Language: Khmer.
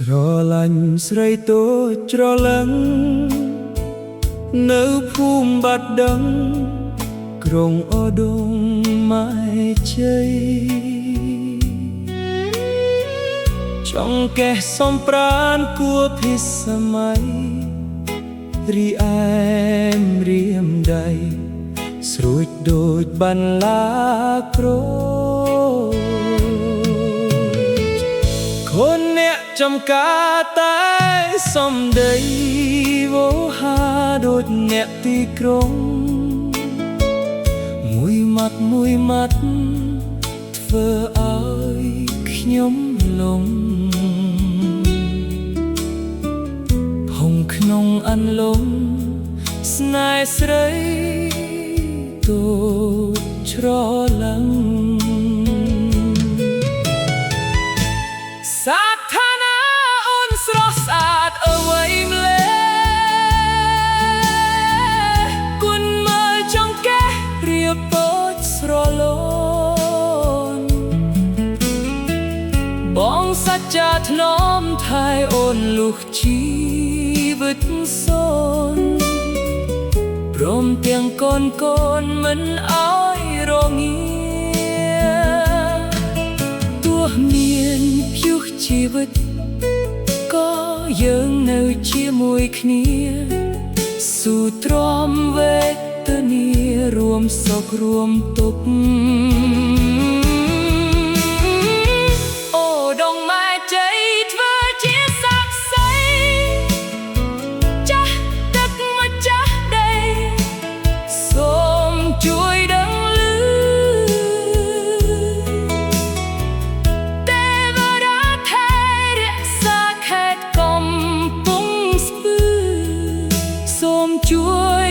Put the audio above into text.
ស្រឡាញ់ស្រីតូចច្រឡឹងនៅភូមិបាត់ដឹងក្រុងឧដុង្គម៉ែជ័យចង់កេះសំប្រានគួភិសម័យរីអែមរៀមដៃស្រួចដូចបន្លាក្រូចคนអ្នកចំការតែសំដីវោហាដូចអ្នកទីក្រុងមួយម៉ាត់ធ្វើឲ្យខ្ញុំលងផុងក្នុងអន្លង់ស្នេហ៍ស្រីតូចច្រឡឹងសាធាណាអូនស្រស់ស្អាតអ្វីម្លេះគុណមើលចង់កេះរៀបពោចស្រលូនបងសច្ចាធ្នមថែអូនលុះជីវិតសូនព្រមទាំងកូនមិនអោយរងាទោះមានព្យុះជីវិតក៏យើងនៅជាមួយគ្នាស៊ូទ្រាំវេទនារួមសុខរួមទុក្ខអូដងម៉ែជ័យធ្វើជាស័ក្តិសិទ្ធិចាស់ទឹកម្ចាស់ដីសូមជួយដឹងឮទេវតាថែរក្សាខេត្តកំពង់ស្ពឺសូមជួយ